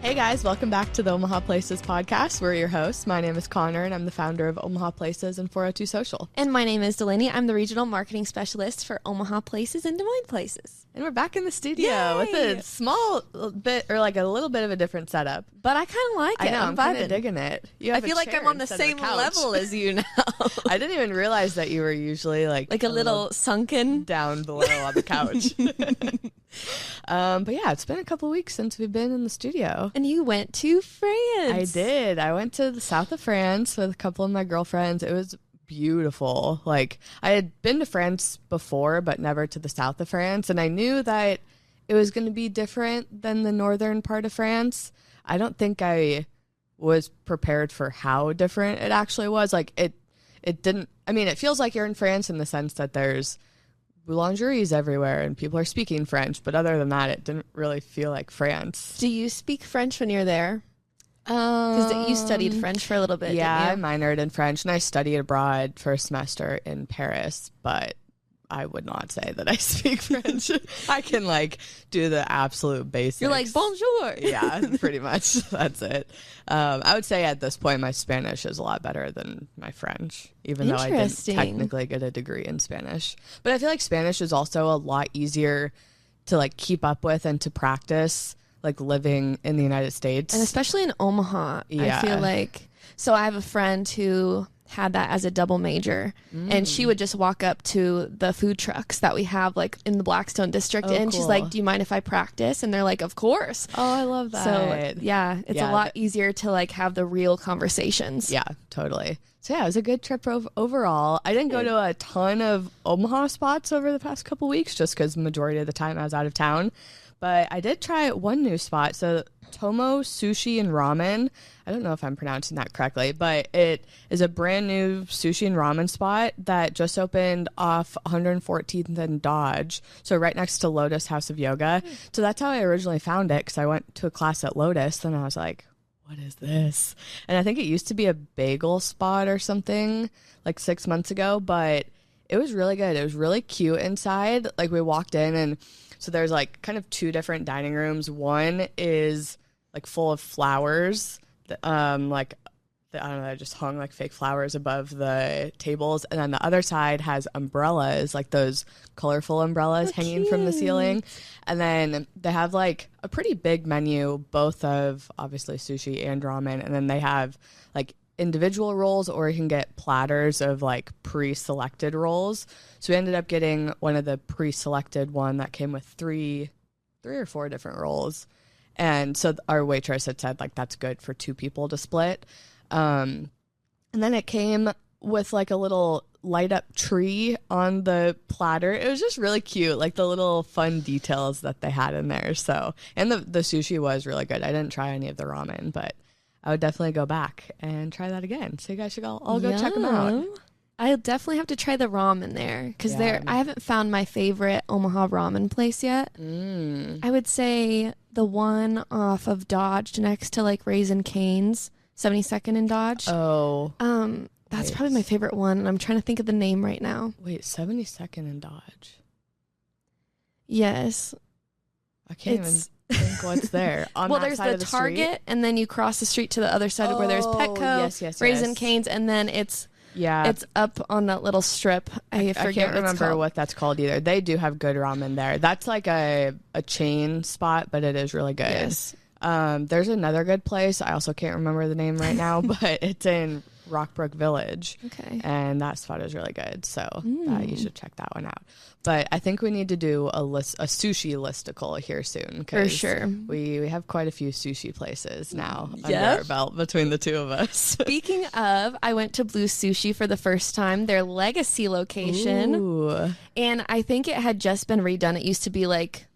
Hey guys, welcome back to the Omaha Places podcast. We're your hosts. My name is Connor, and I'm the founder of Omaha Places and 402 Social. And my name is Delaney. I'm the regional marketing specialist for Omaha Places and Des Moines Places. And we're back in the studio with a small bit, or like a little bit of a different setup. But I kind of like it. I know, I'm kind of digging it. I feel like I'm on the same level as you now. I didn't even realize that you were usually like a little sunken down below on the couch. But yeah, it's been a couple weeks since we've been in the studio. And you went to France. I did. I went to the south of France with a couple of my girlfriends. It was beautiful. Like, I had been to France before, but never to the south of France. And I knew that it was going to be different than the northern part of France. I don't think I was prepared for how different it actually was. Like, it didn't, I mean, it feels like you're in France in the sense that there's boulangeries everywhere and people are speaking French, but other than that, it didn't really feel like France. Do you speak French when you're there? Because you studied French for a little bit, yeah, didn't you? I minored in French, and I studied abroad for a semester in Paris, but I would not say that I speak French. I can, like, do the absolute basics. You're like, bonjour. Yeah, pretty much. That's it. I would say at this point my Spanish is a lot better than my French, even though I didn't technically get a degree in Spanish. But I feel like Spanish is also a lot easier to, like, keep up with and to practice, like, living in the United States. And especially in Omaha, Yeah. I feel like. So I have a friend who had that as a double major, and she would just walk up to the food trucks that we have, like, in the Blackstone district, and she's like, do you mind if I practice? And they're like, of course. Oh, I love that. So yeah, it's a lot easier to, like, have the real conversations. Yeah, totally. So yeah, it was a good trip overall. I didn't go to a ton of Omaha spots over the past couple weeks just because the majority of the time I was out of town, but I did try one new spot. So Tomo Sushi and Ramen. I don't know if I'm pronouncing that correctly, but it is a brand new sushi and ramen spot that just opened off 114th and Dodge. So right next to Lotus House of Yoga. So that's how I originally found it, because I went to a class at Lotus and I was like, what is this? And I think it used to be a bagel spot or something like 6 months ago, but it was really good. It was really cute inside. Like, we walked in, and so there's, like, kind of two different dining rooms. One is, like, full of flowers, like, I don't know, they just hung, like, fake flowers above the tables. And then the other side has umbrellas, like those colorful umbrellas hanging from the ceiling. And then they have, like, a pretty big menu, both of obviously sushi and ramen. And then they have, like, individual rolls, or you can get platters of, like, pre-selected rolls. So we ended up getting one of the pre-selected one that came with three or four different rolls. And so our waitress had said, like, that's good for two people to split. And then it came with, like, a little light up tree on the platter. It was just really cute, like the little fun details that they had in there. So, and the sushi was really good. I didn't try any of the ramen, but I would definitely go back and try that again. So you guys should all go check them out. I'll definitely have to try the ramen there, because I haven't found my favorite Omaha ramen place yet. I would say the one off of Dodge next to, like, Raisin Cane's, 72nd and Dodge. Oh. That's probably my favorite one, and I'm trying to think of the name right now. Wait, 72nd and Dodge? Yes. I can't even think what's there. On that there's side the of the Target, street? and then you cross the street to the other side where there's Petco, yes, Raisin Cane's, and then it's up on that little strip. I can't remember what that's called either. They do have good ramen there. That's like a chain spot, but it is really good. Yes. There's another good place. I also can't remember the name right now, but it's in Rockbrook Village. Okay. And that spot is really good. So you should check that one out. But I think we need to do a sushi listicle here soon. For sure. We have quite a few sushi places now under our belt between the two of us. Speaking of, I went to Blue Sushi for the first time, their Legacy location. Ooh. And I think it had just been redone. It used to be like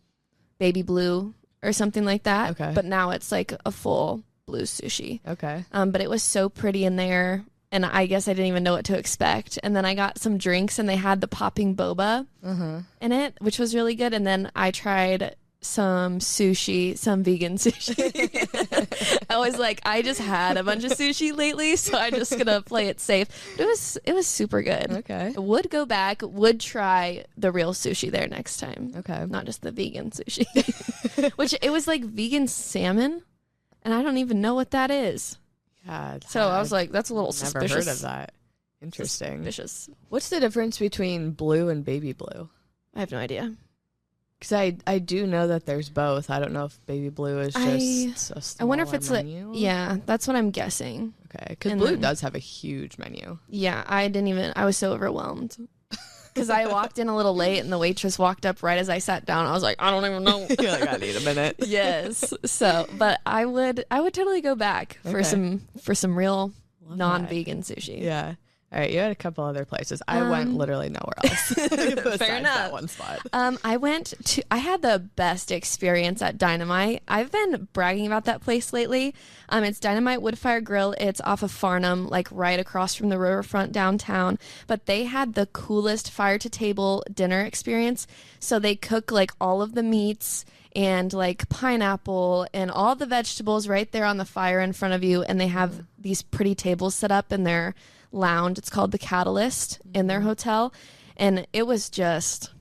Baby Blue or something like that. Okay. But now it's like a full Blue Sushi. Okay. But it was so pretty in there, and I guess I didn't even know what to expect. And then I got some drinks, and they had the popping boba in it, which was really good. And then I tried some sushi, some vegan sushi. I was like, I just had a bunch of sushi lately, so I'm just gonna play it safe. But it was super good. Okay. I would go back, would try the real sushi there next time. Okay. Not just the vegan sushi. Which it was like vegan salmon. and I don't even know what that is. Yeah. So I was like, that's a little never suspicious. heard of that. Interesting. Suspicious. What's the difference between blue and baby blue? I have no idea. Because I do know that there's both. I don't know if baby blue is just a smaller I wonder if it's menu. yeah, that's what I'm guessing. Okay, because blue does have a huge menu. Yeah, I was so overwhelmed. Because I walked in a little late and the waitress walked up right as I sat down. I was like, I don't even know. You're like, I need a minute. Yes. So, but I would totally go back for some real non-vegan sushi. Yeah. All right, you had a couple other places. I went literally nowhere else. Besides fair enough. that one spot. I had the best experience at Dynamite. I've been bragging about that place lately. It's Dynamite Woodfire Grill. It's off of Farnham, like right across from the riverfront downtown. But they had the coolest fire to table dinner experience. So they cook like all of the meats and like pineapple and all the vegetables right there on the fire in front of you. And they have these pretty tables set up in their lounge. It's called the Catalyst in their hotel, and it was just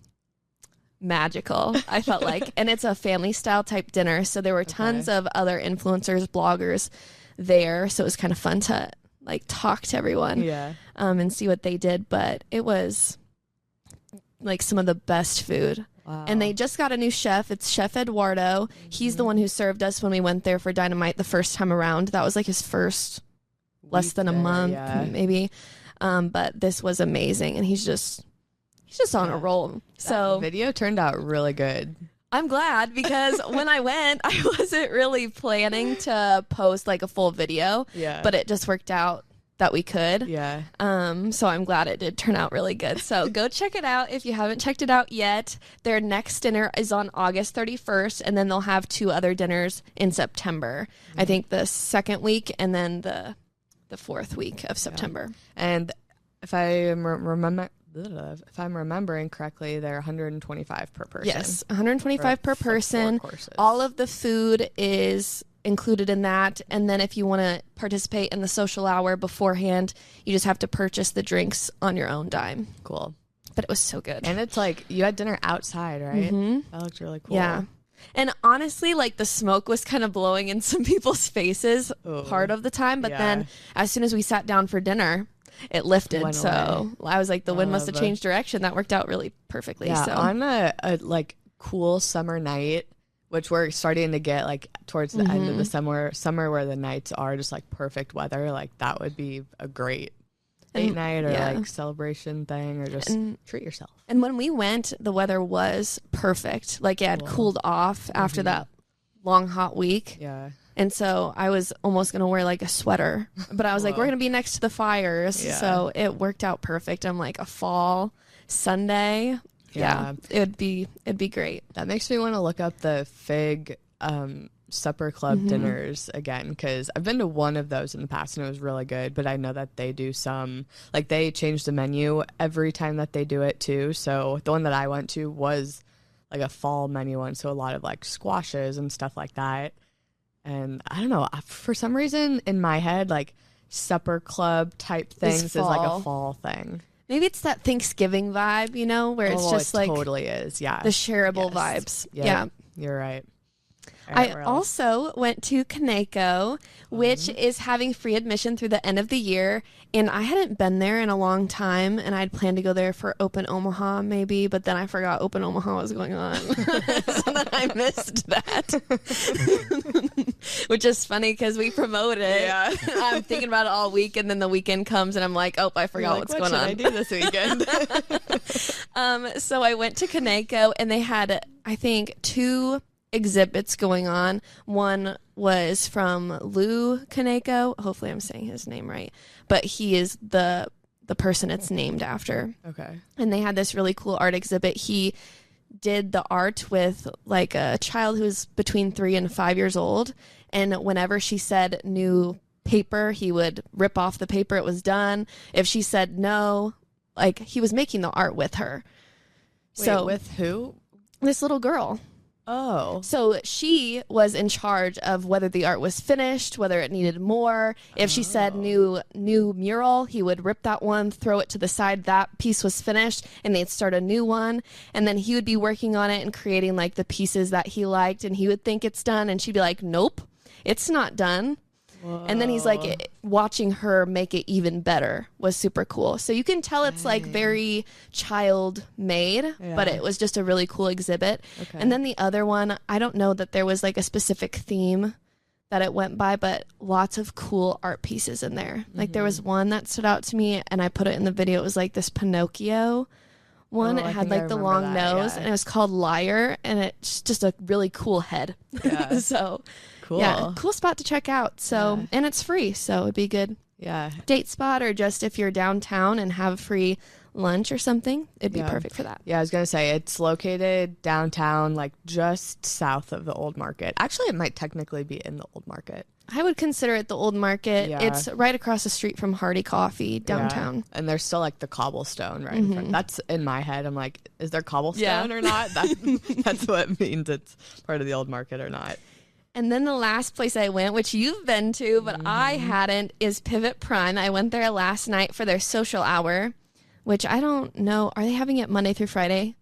magical. I felt like, and it's a family style type dinner, so there were tons of other influencers, bloggers there, so it was kind of fun to like talk to everyone and see what they did. But it was like some of the best food. Wow. And they just got a new chef. It's Chef Eduardo. He's the one who served us when we went there for Dynamite the first time around. That was like his first less than a month, maybe. But this was amazing, and he's just on a roll. So video turned out really good. I'm glad, because when I went, I wasn't really planning to post like a full video. But it just worked out that we could. So I'm glad it did turn out really good. So go check it out if you haven't checked it out yet. Their next dinner is on August 31st, and then they'll have 2 other dinners in September. I think the second week and then the 4th week of September. And if I'm remembering correctly, they're $125 per person. Yes, $125 per person. All of the food is included in that, and then if you want to participate in the social hour beforehand, you just have to purchase the drinks on your own dime. Cool. But it was so good. And it's like you had dinner outside, right? That looked really cool. Yeah. And honestly, like the smoke was kind of blowing in some people's faces part of the time. But then as soon as we sat down for dinner, it lifted. So I was like, the wind must have changed direction. That worked out really perfectly. Yeah, so on a like cool summer night, which we're starting to get like towards the end of the summer where the nights are just like perfect weather, like that would be a great date night or like celebration thing, or just treat yourself. And when we went, the weather was perfect. Like it had cooled off after that long hot week. Yeah. And so I was almost going to wear like a sweater, but I was like, we're going to be next to the fires. So it worked out perfect. I'm like, a fall Sunday. Yeah. It'd be great. That makes me want to look up the Fig supper club dinners again, because I've been to one of those in the past and it was really good, but I know that they do some, like they change the menu every time that they do it too. So the one that I went to was like a fall menu one, so a lot of like squashes and stuff like that. And I don't know, for some reason in my head, like supper club type things is like a fall thing. Maybe it's that Thanksgiving vibe, you know, where it's just like totally is, the shareable vibes. Yeah, you're right. I also went to Kaneko, which is having free admission through the end of the year. And I hadn't been there in a long time, and I'd planned to go there for Open Omaha maybe, but then I forgot Open Omaha was going on. So then I missed that. Which is funny because we promote it. Yeah. I'm thinking about it all week, and then the weekend comes and I'm like, oh, I forgot what's going on. What should I do this weekend? So I went to Kaneko, and they had, I think, 2 exhibits going on. One was from Lou Kaneko. Hopefully I'm saying his name right, but he is the person it's named after. Okay. And they had this really cool art exhibit. He did the art with like a child who's between 3 and 5 years old, and whenever she said new paper, he would rip off the paper. It was done. If she said no, like he was making the art with her. Wait, so with who? This little girl. Oh. So she was in charge of whether the art was finished, whether it needed more. If she said new mural, he would rip that one, throw it to the side. That piece was finished, and they'd start a new one. And then he would be working on it and creating like the pieces that he liked, and he would think it's done, and she'd be like, nope. it's not done. Whoa. And then he's like, watching her make it even better was super cool. So you can tell it's like very child made, but it was just a really cool exhibit. Okay. And then the other one, I don't know that there was like a specific theme that it went by, but lots of cool art pieces in there. Like there was one that stood out to me, and I put it in the video. It was like this Pinocchio one. It had like the long nose, and it was called Liar, and it's just a really cool head. Yeah. So cool. Yeah, cool spot to check out. So and it's free, so it'd be good. Yeah. Date spot, or just if you're downtown and have free lunch or something, it'd be perfect for that. Yeah, I was gonna say it's located downtown, like just south of the Old Market. Actually, it might technically be in the Old Market. I would consider it the Old Market. Yeah. It's right across the street from Hardy Coffee downtown. Yeah. And there's still like the cobblestone right in front. That's in my head. I'm like, is there cobblestone or not? That's what means it's part of the Old Market or not. And then the last place I went, which you've been to, but I hadn't, is Pivot Prime. I went there last night for their social hour, which I don't know. Are they having it Monday through Friday?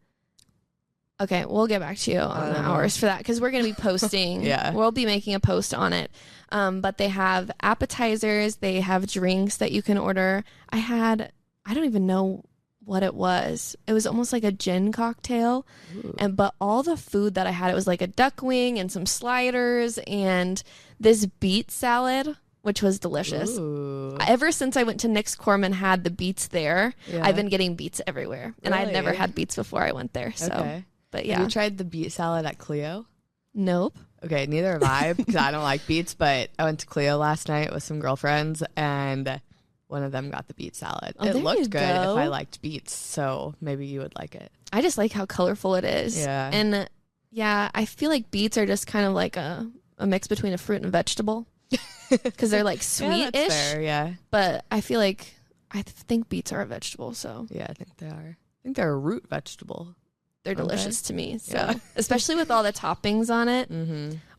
Okay, we'll get back to you on the hours for that, because we're going to be posting. We'll be making a post on it. But they have appetizers. They have drinks that you can order. I don't even know what it was. It was almost like a gin cocktail. But all the food that I had, it was like a duck wing and some sliders and this beet salad, which was delicious. Ooh. Ever since I went to Nick's Corm and had the beets there, I've been getting beets everywhere. Really? And I had never had beets before I went there. So, but yeah. Have you tried the beet salad at Cleo? Nope. Okay, neither have I, because I don't like beets, but I went to Cleo last night with some girlfriends, and one of them got the beet salad. It looked good if I liked beets, so maybe you would like it. I just like how colorful it is. Yeah. And I feel like beets are just kind of like a mix between a fruit and a vegetable. Because they're like sweet-ish. Yeah, that's fair, yeah. But I think beets are a vegetable, so. Yeah, I think they are. I think they're a root vegetable. They're delicious to me. So, especially with all the toppings on it,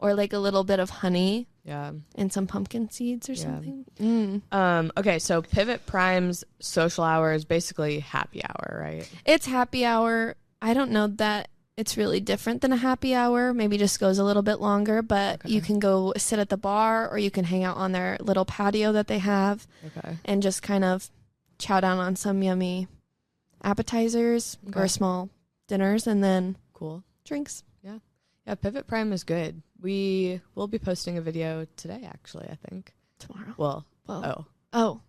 or like a little bit of honey, and some pumpkin seeds or something. Okay, so Pivot Prime's social hour is basically happy hour, right? It's happy hour. I don't know that it's really different than a happy hour. Maybe just goes a little bit longer, but you can go sit at the bar, or you can hang out on their little patio that they have, and just kind of chow down on some yummy appetizers or small dinners, and then drinks. Yeah, Pivot Prime is good. We will be posting a video today, actually, I think. Tomorrow. Oh.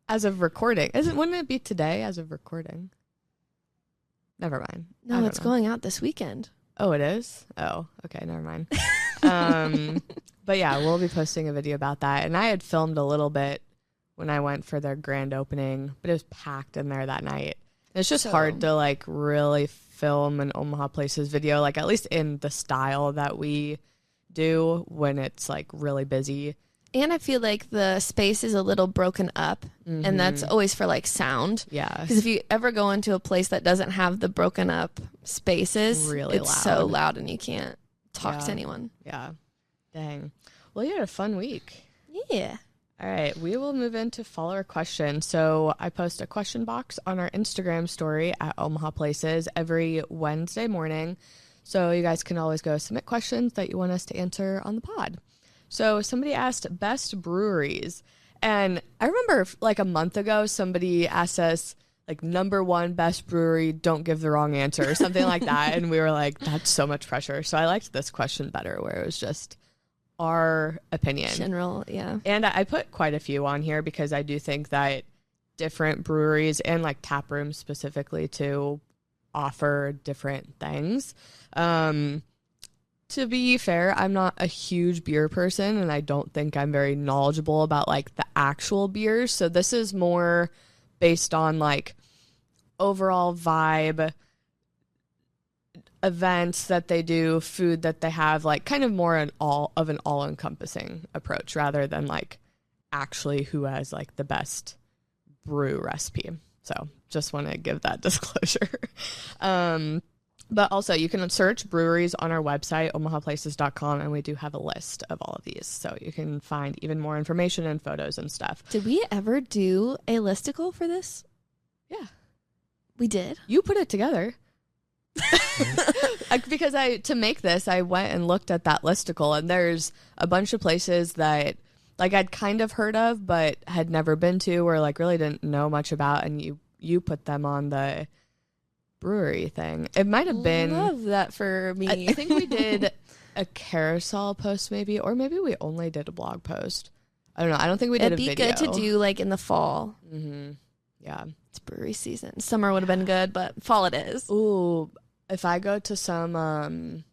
As of recording. Wouldn't it be today as of recording? Never mind. No, it's going out this weekend. Oh, it is? Oh, okay, never mind. But yeah, we'll be posting a video about that. And I had filmed a little bit when I went for their grand opening, but it was packed in there that night. It's just hard to like really film an Omaha Places video, like at least in the style that we do when it's like really busy. And I feel like the space is a little broken up, and that's always for like sound. Yeah. Because if you ever go into a place that doesn't have the broken up spaces, it's so loud and you can't talk to anyone. Yeah. Dang. Well, you had a fun week. Yeah. All right, we will move into follower questions. So I post a question box on our Instagram story at Omaha Places every Wednesday morning. So you guys can always go submit questions that you want us to answer on the pod. So somebody asked best breweries. And I remember like a month ago, somebody asked us like number one best brewery, don't give the wrong answer or something like that. And we were like, that's so much pressure. So I liked this question better, where it was just our opinion. General, yeah. And I put quite a few on here because I do think that different breweries and like tap rooms specifically too offer different things. To be fair, I'm not a huge beer person, and I don't think I'm very knowledgeable about like the actual beers. So this is more based on like overall vibe, events that they do, food that they have, like kind of more an all-encompassing approach rather than like actually who has like the best brew recipe. So just want to give that disclosure. But also you can search breweries on our website, omahaplaces.com, and we do have a list of all of these. So you can find even more information and photos and stuff. Did we ever do a listicle for this? Yeah. We did? You put it together. Because to make this, I went and looked at that listicle, and there's a bunch of places that like I'd kind of heard of but had never been to or like really didn't know much about, and you put them on the brewery thing. It might have been love that for me. I think we did a carousel post maybe, or maybe we only did a blog post. I don't know. I don't think we did a video. It'd be good to do like in the fall. Mm-hmm. Yeah. It's brewery season. Summer would have been good, but fall it is. Ooh, if I go to some,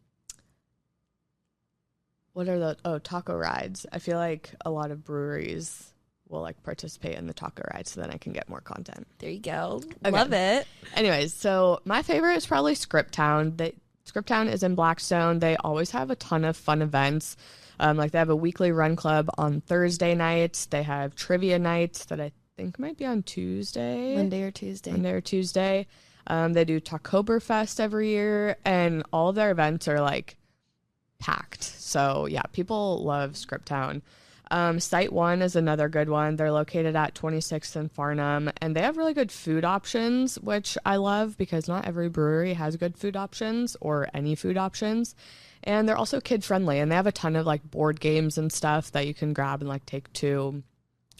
what are the, taco rides. I feel like a lot of breweries will like participate in the taco rides, so then I can get more content. There you go. Okay. Love it. Anyways, so my favorite is probably Scriptown. Scriptown is in Blackstone. They always have a ton of fun events. Like they have a weekly run club on Thursday nights. They have trivia nights that I think might be on Tuesday. Monday or Tuesday. They do Tacoberfest every year, and all of their events are like packed. So yeah, people love Scriptown. Site 1 is another good one. They're located at 26th and Farnham, and they have really good food options, which I love because not every brewery has good food options or any food options. And they're also kid friendly, and they have a ton of like board games and stuff that you can grab and like take to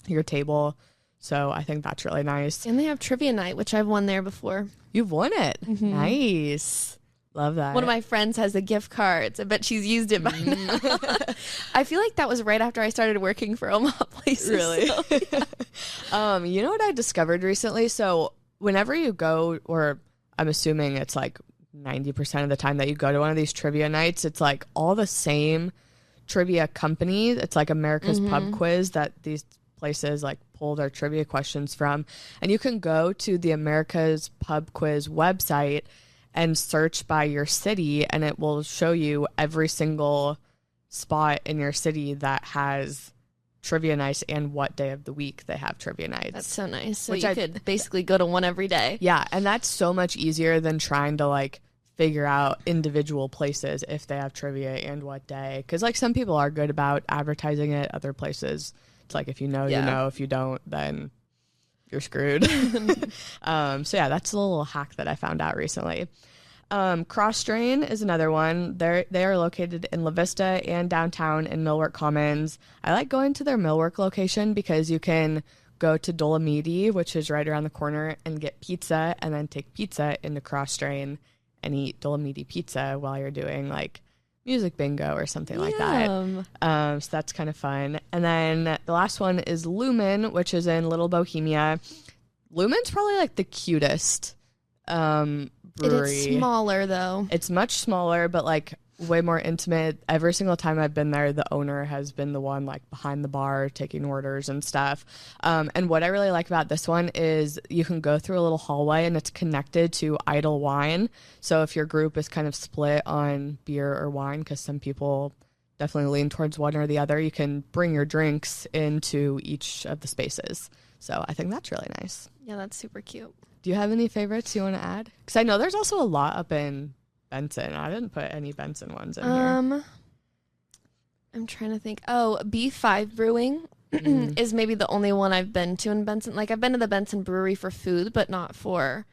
your table. So I think that's really nice. And they have trivia night, which I've won there before. You've won it. Mm-hmm. Nice. Love that. One of my friends has the gift cards. I bet she's used it by now. I feel like that was right after I started working for Omaha Places. Really? So, yeah. You know what I discovered recently? So whenever you go, or I'm assuming it's like 90% of the time that you go to one of these trivia nights, it's like all the same trivia companies. It's like America's Pub Quiz that these places like pull their trivia questions from. And you can go to the America's Pub Quiz website and search by your city, and it will show you every single spot in your city that has trivia nights and what day of the week they have trivia nights. That's so nice. So Which you could basically go to one every day. Yeah, and that's so much easier than trying to like figure out individual places if they have trivia and what day. Because like some people are good about advertising it. Other places, it's like if you know, you know. If you don't, then you're screwed. So yeah, that's a little hack that I found out recently. Cross Drain is another one. They are located in La Vista and downtown in Millwork Commons. I like going to their Millwork location because you can go to Dolomiti, which is right around the corner, and get pizza, and then take pizza into Cross Drain and eat Dolomiti pizza while you're doing like music bingo or something like that. So that's kind of fun. And then the last one is Lumen, which is in Little Bohemia. Lumen's probably like the cutest brewery. It is smaller though. It's much smaller, but like way more intimate. Every single time I've been there, the owner has been the one like behind the bar taking orders and stuff. And what I really like about this one is you can go through a little hallway and it's connected to Idle Wine. So if your group is kind of split on beer or wine, because some people definitely lean towards one or the other, you can bring your drinks into each of the spaces. So I think that's really nice. Yeah, that's super cute. Do you have any favorites you want to add? Because I know there's also a lot up in Benson. I didn't put any Benson ones in here. I'm trying to think. Oh, B5 Brewing is maybe the only one I've been to in Benson. Like I've been to the Benson Brewery for food, but not for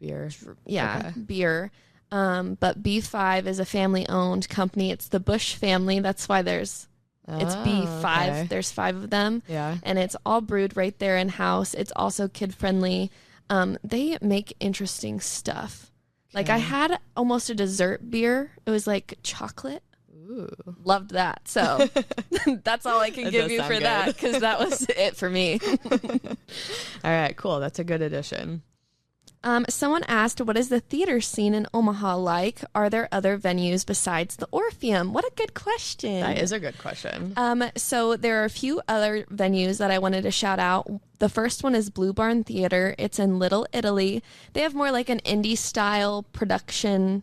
beer. Yeah, okay. Beer. But B5 is a family-owned company. It's the Bush family. That's why it's B5. Okay. There's 5 of them. Yeah. And it's all brewed right there in-house. It's also kid-friendly. They make interesting stuff. Okay. Like I had almost a dessert beer. It was like chocolate. Ooh. Loved that. So that's all I can give you for that because that was it for me. All right, cool. That's a good addition. Someone asked, what is the theater scene in Omaha like? Are there other venues besides the Orpheum? What a good question. That is a good question. So there are a few other venues that I wanted to shout out. The first one is Blue Barn Theater. It's in Little Italy. They have more like an indie style production,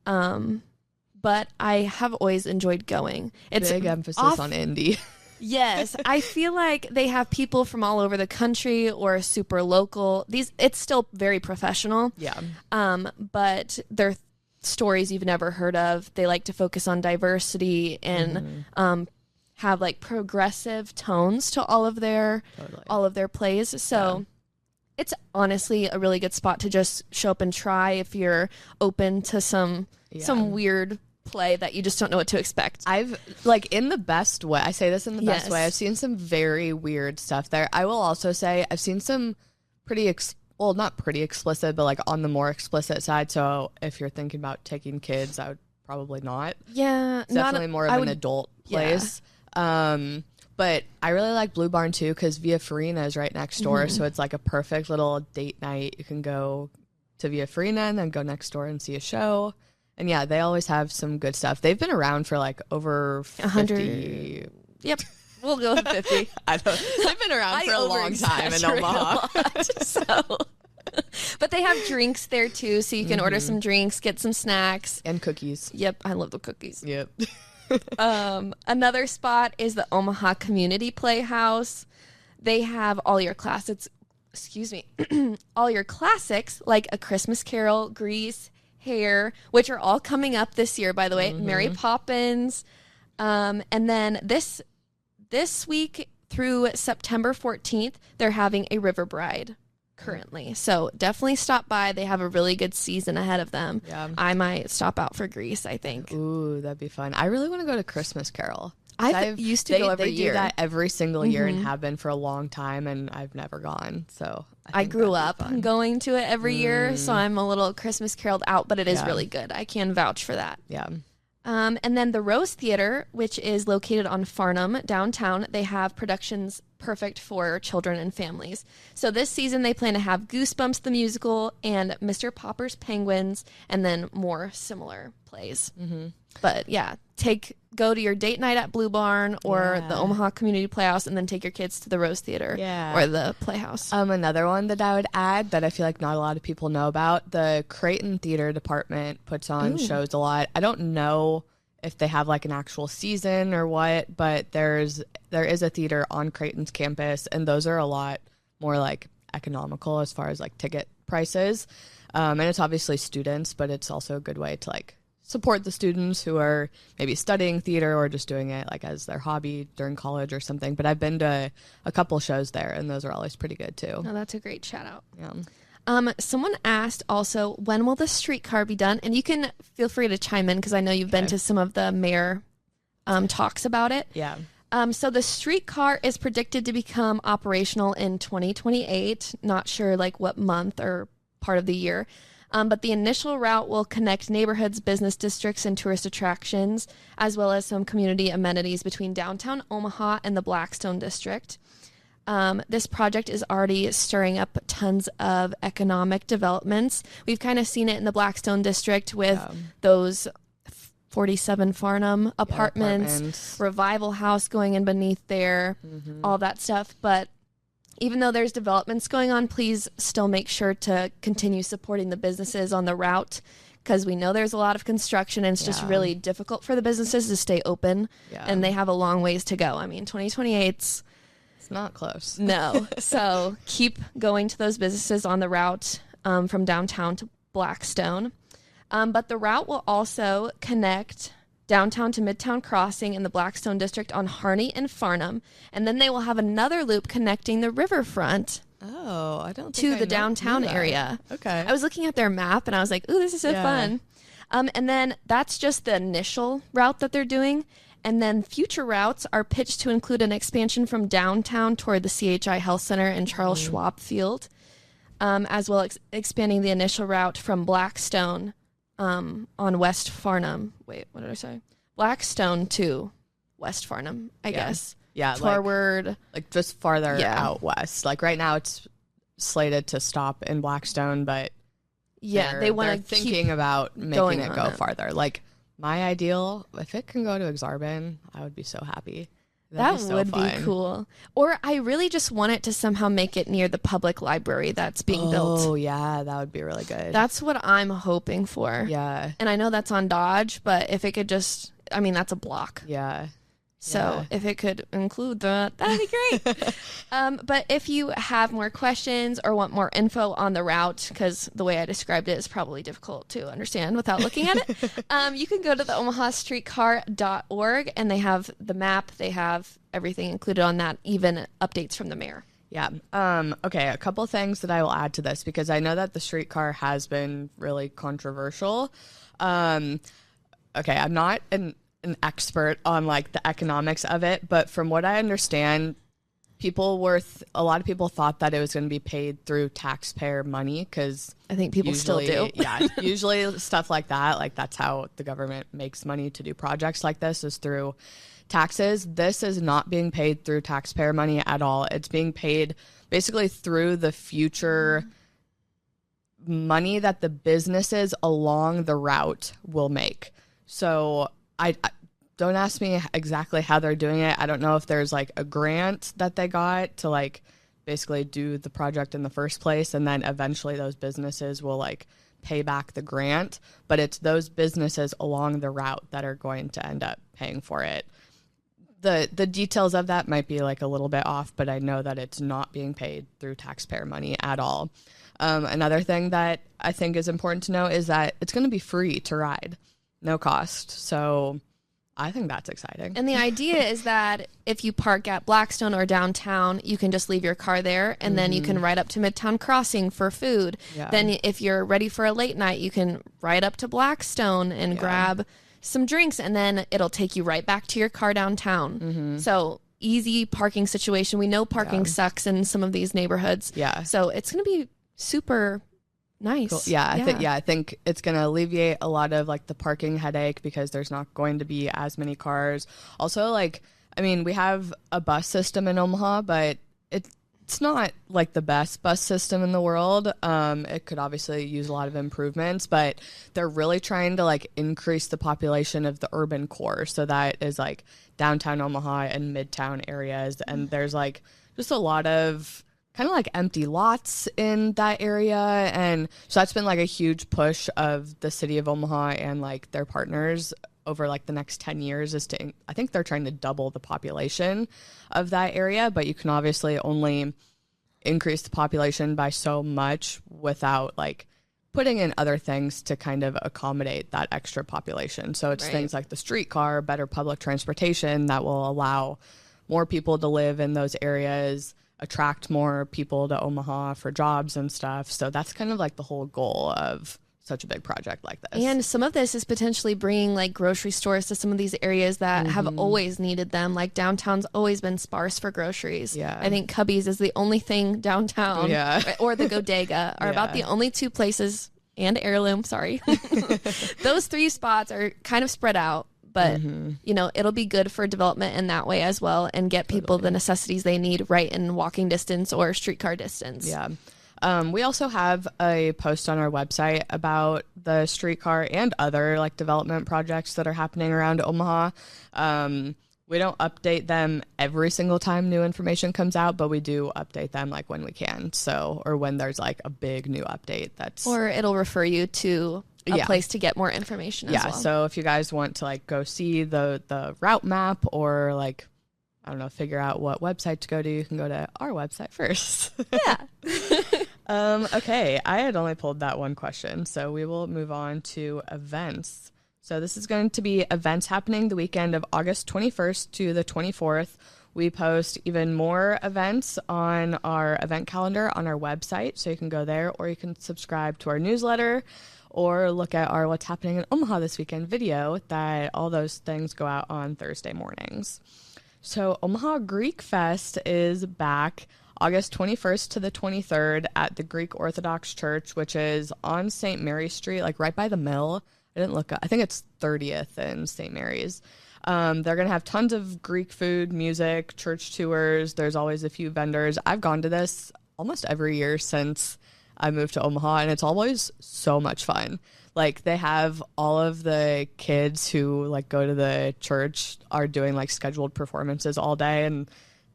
but I have always enjoyed going. It's big emphasis on indie. Yes, I feel like they have people from all over the country or super local. It's still very professional. Yeah. But they're stories you've never heard of. They like to focus on diversity and have like progressive tones to all of their plays. So It's honestly a really good spot to just show up and try if you're open to some weird play that you just don't know what to expect. I've, like, in the best way, I say this in the best way, I've seen some very weird stuff there. I will also say I've seen some pretty, not pretty explicit, but like on the more explicit side. So if you're thinking about taking kids, I would probably not. Yeah. It's definitely more of an adult place. But I really like Blue Barn too, because Via Farina is right next door. So it's like a perfect little date night. You can go to Via Farina and then go next door and see a show. And yeah, they always have some good stuff. They've been around for like over 50. Yep. We'll go with 50. They've been around for a long time in Omaha. But they have drinks there too, so you can order some drinks, get some snacks. And cookies. Yep, I love the cookies. Yep. Another spot is the Omaha Community Playhouse. They have all your classics, all your classics like A Christmas Carol, Grease, Hair, which are all coming up this year, by the way. Mary Poppins. And then this week through September 14th, they're having a River Bride currently. So definitely stop by. They have a really good season ahead of them. Yeah. I might stop out for Grease, I think. Ooh, that'd be fun. I really want to go to Christmas Carol. I've used to go every year. They do that every single year and have been for a long time, and I've never gone. So I grew up going to it every year, so I'm a little Christmas Caroled out, but it is really good. I can vouch for that. Yeah. And then the Rose Theater, which is located on Farnham downtown, they have productions perfect for children and families. So this season they plan to have Goosebumps the musical and Mr. Popper's Penguins, and then more similar plays. But yeah, go to your date night at Blue Barn or the Omaha Community Playhouse, and then take your kids to the Rose Theater or the Playhouse. Another one that I would add that I feel like not a lot of people know about, the Creighton Theater Department puts on shows a lot. I don't know if they have like an actual season or what, but there is a theater on Creighton's campus, and those are a lot more like economical as far as like ticket prices. And it's obviously students, but it's also a good way to like support the students who are maybe studying theater or just doing it like as their hobby during college or something. But I've been to a couple shows there, and those are always pretty good too. Oh, that's a great shout out. Yeah. Someone asked also, when will the streetcar be done? And you can feel free to chime in, because I know you've been to some of the mayor talks about it. Yeah. So the streetcar is predicted to become operational in 2028. Not sure like what month or part of the year. But the initial route will connect neighborhoods, business districts, and tourist attractions, as well as some community amenities between downtown Omaha and the Blackstone district. This project is already stirring up tons of economic developments. We've kind of seen it in the Blackstone district with those 47 Farnham apartments, Revival House going in beneath there, all that stuff. But even though there's developments going on, please still make sure to continue supporting the businesses on the route, because we know there's a lot of construction, and it's just really difficult for the businesses to stay open, and they have a long ways to go. I mean, 2028's not close. No. So keep going to those businesses on the route from downtown to Blackstone. But the route will also connect downtown to Midtown Crossing in the Blackstone district on Harney and Farnham. And then they will have another loop connecting the riverfront to the downtown area. Okay. I was looking at their map and I was like, ooh, this is so fun. And then that's just the initial route that they're doing. And then future routes are pitched to include an expansion from downtown toward the CHI Health Center and Charles Schwab Field, as well as expanding the initial route from Blackstone on West Farnham. Wait, what did I say? Blackstone to West Farnham, I guess. Yeah. Forward. Like just farther out west. Like right now it's slated to stop in Blackstone, but they want to thinking about making it go farther. Like, my ideal, if it can go to Exarban, I would be so happy. That would be cool. Or I really just want it to somehow make it near the public library that's being built. Oh, yeah, that would be really good. That's what I'm hoping for. Yeah. And I know that's on Dodge, but if it could just, I mean, that's a block. Yeah. So if it could include that, that'd be great. But if you have more questions or want more info on the route, because the way I described it is probably difficult to understand without looking at it, you can go to the omahastreetcar.org, and they have the map. They have everything included on that, even updates from the mayor. Yeah. Okay, a couple things that I will add to this because I know that the streetcar has been really controversial. Okay, I'm not an expert on like the economics of it, but from what I understand, a lot of people thought that it was going to be paid through taxpayer money because I think people still do. Yeah, usually stuff like that, like that's how the government makes money to do projects like this is through taxes. This is not being paid through taxpayer money at all. It's being paid basically through the future money that the businesses along the route will make. So I don't ask me exactly how they're doing it. I don't know if there's like a grant that they got to like basically do the project in the first place, and then eventually those businesses will like pay back the grant, but it's those businesses along the route that are going to end up paying for it. The details of that might be like a little bit off, but I know that it's not being paid through taxpayer money at all. Another thing that I think is important to know is that it's going to be free to ride, no cost. So I think that's exciting. And the idea is that if you park at Blackstone or downtown, you can just leave your car there, and then you can ride up to Midtown Crossing for food. Yeah. Then if you're ready for a late night, you can ride up to Blackstone and grab some drinks, and then it'll take you right back to your car downtown. So easy parking situation. We know parking sucks in some of these neighborhoods. Yeah. So it's going to be super nice. Cool. Yeah, I think it's going to alleviate a lot of like the parking headache because there's not going to be as many cars. Also, like, I mean, we have a bus system in Omaha, but it's not like the best bus system in the world. It could obviously use a lot of improvements, but they're really trying to like increase the population of the urban core. So that is like downtown Omaha and midtown areas. And there's like just a lot of kind of like empty lots in that area. And so that's been like a huge push of the city of Omaha and like their partners over like the next 10 years is to, I think they're trying to double the population of that area, but you can obviously only increase the population by so much without like putting in other things to kind of accommodate that extra population. So it's things like the streetcar, better public transportation that will allow more people to live in those areas, attract more people to Omaha for jobs and stuff. So that's kind of like the whole goal of such a big project like this. And some of this is potentially bringing like grocery stores to some of these areas that have always needed them. Like downtown's always been sparse for groceries. Yeah. I think Cubby's is the only thing downtown or the Bodega are about the only two places, and Heirloom, sorry. Those three spots are kind of spread out, but you know, it'll be good for development in that way as well and get people the necessities they need right in walking distance or streetcar distance. Yeah. We also have a post on our website about the streetcar and other like development projects that are happening around Omaha. We don't update them every single time new information comes out, but we do update them like when we can. So, or when there's like a big new update or it'll refer you to a place to get more information as well. So if you guys want to like go see the route map or like, I don't know, figure out what website to go to, you can go to our website first. Okay, I had only pulled that one question, so we will move on to events. So this is going to be events happening the weekend of August 21st to the 24th. We post even more events on our event calendar on our website, so you can go there, or you can subscribe to our newsletter, or look at our What's Happening in Omaha This Weekend video. That all those things go out on Thursday mornings. So Omaha Greek Fest is back August 21st to the 23rd at the Greek Orthodox Church, which is on St. Mary's Street, like right by the mill. I didn't look up. I think it's 30th and St. Mary's. They're going to have tons of Greek food, music, church tours. There's always a few vendors. I've gone to this almost every year since I moved to Omaha, and it's always so much fun. Like, they have all of the kids who like go to the church are doing like scheduled performances all day, and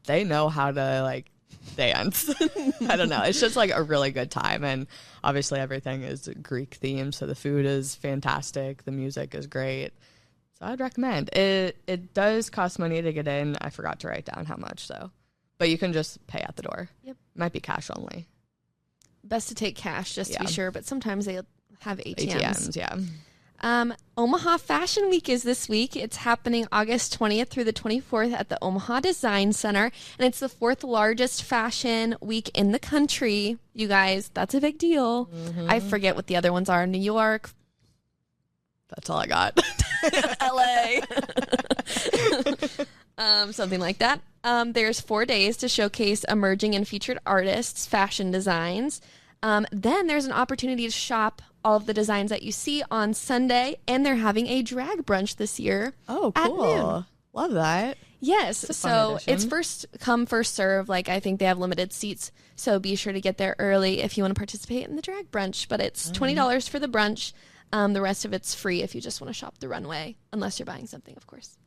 they know how to like dance. I don't know. It's just like a really good time, and obviously everything is Greek themed, so the food is fantastic, the music is great. So I'd recommend it. It does cost money to get in. I forgot to write down how much though, but you can just pay at the door. Yep. Might be cash only. Best to take cash just to be sure, but sometimes they have ATMs. Yeah. Omaha Fashion Week is this week. It's happening August 20th through the 24th at the Omaha Design Center, and it's the 4th largest fashion week in the country. You guys, that's a big deal. Mm-hmm. I forget what the other ones are. New York. That's all I got. LA. Something like that. There's 4 days to showcase emerging and featured artists' fashion designs. Then there's an opportunity to shop all of the designs that you see on Sunday, and they're having a drag brunch this year. Oh, cool. Love that. Yes. So it's first come, first serve. Like, I think they have limited seats, so be sure to get there early if you want to participate in the drag brunch. But it's $20 for the brunch. The rest of it's free if you just want to shop the runway, unless you're buying something, of course.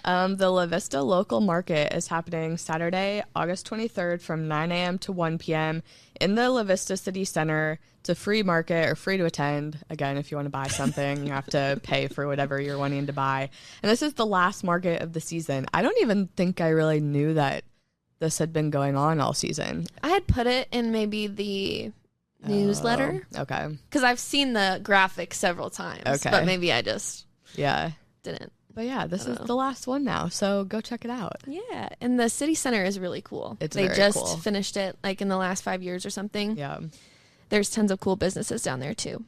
The La Vista Local Market is happening Saturday, August 23rd from 9 a.m. to 1 p.m. in the La Vista City Center. It's a free market, or free to attend. Again, if you want to buy something, you have to pay for whatever you're wanting to buy. And this is the last market of the season. I don't even think I really knew that this had been going on all season. I had put it in maybe the newsletter. Okay. Because I've seen the graphic several times. Okay. But maybe I just didn't. But yeah, this is the last one now, so go check it out. Yeah, and the city center is really cool. They just finished it like in the last 5 years or something. Yeah. There's tons of cool businesses down there too.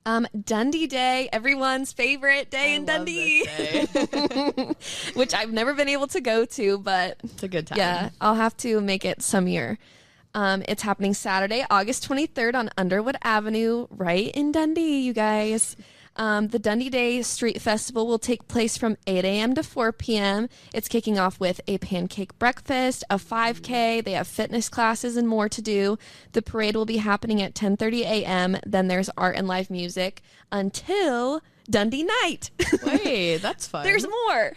Dundee Day, everyone's favorite day in Dundee. Which I've never been able to go to, but it's a good time. Yeah, I'll have to make it some year. It's happening Saturday, August 23rd on Underwood Avenue, right in Dundee, you guys. The Dundee Day Street Festival will take place from 8 a.m. to 4 p.m. It's kicking off with a pancake breakfast, a 5K. They have fitness classes and more to do. The parade will be happening at 10:30 a.m. Then there's art and live music until Dundee night. Wait, that's fun. There's more.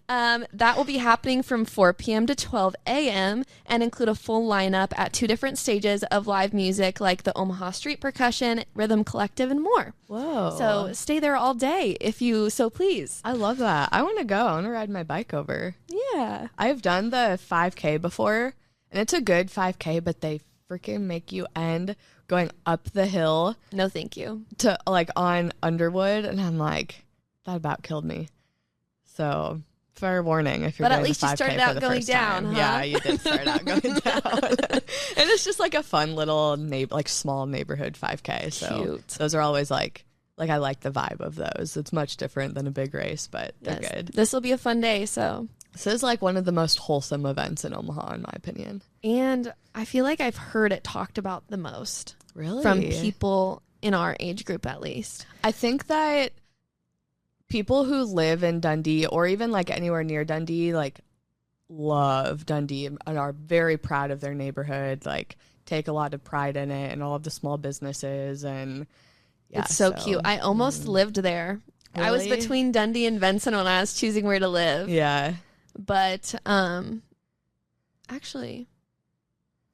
That will be happening from 4 p.m. to 12 a.m. and include a full lineup at 2 different stages of live music like the Omaha Street Percussion, Rhythm Collective, and more. Whoa. So stay there all day if you so please. I love that. I want to go. I want to ride my bike over. Yeah. I've done the 5K before, and it's a good 5K, but they freaking make you end going up the hill. No, thank you. To like on Underwood, and I'm like, that about killed me. So, fair warning if you're but doing at least the 5K you started out going down, time. huh? Yeah, you did start out going down. And it's just like a fun little small neighborhood 5K. So cute. Those are always like I like the vibe of those. It's much different than a big race, but they're good. This will be a fun day, so. This is like one of the most wholesome events in Omaha, in my opinion. And I feel like I've heard it talked about the most. Really? From people in our age group, at least. I think that people who live in Dundee, or even like anywhere near Dundee, like love Dundee and are very proud of their neighborhood, like take a lot of pride in it and all of the small businesses. And yeah, it's so cute. I almost lived there. Really? I was between Dundee and Benson when I was choosing where to live. Yeah. But actually,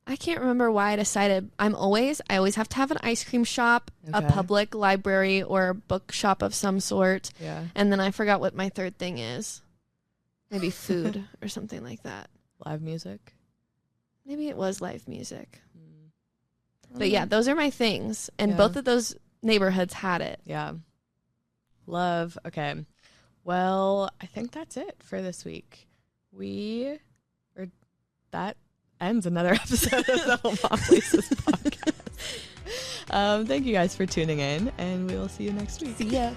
I can't remember why I decided. I always have to have an ice cream shop, a public library, or a bookshop of some sort. Yeah. And then I forgot what my third thing is. Maybe food or something like that. Live music? Maybe it was live music. But yeah, those are my things. And both of those neighborhoods had it. Yeah. Love. Okay. Well, I think that's it for this week. That ends another episode of the Omaha Places podcast. Thank you guys for tuning in, and we will see you next week. See ya.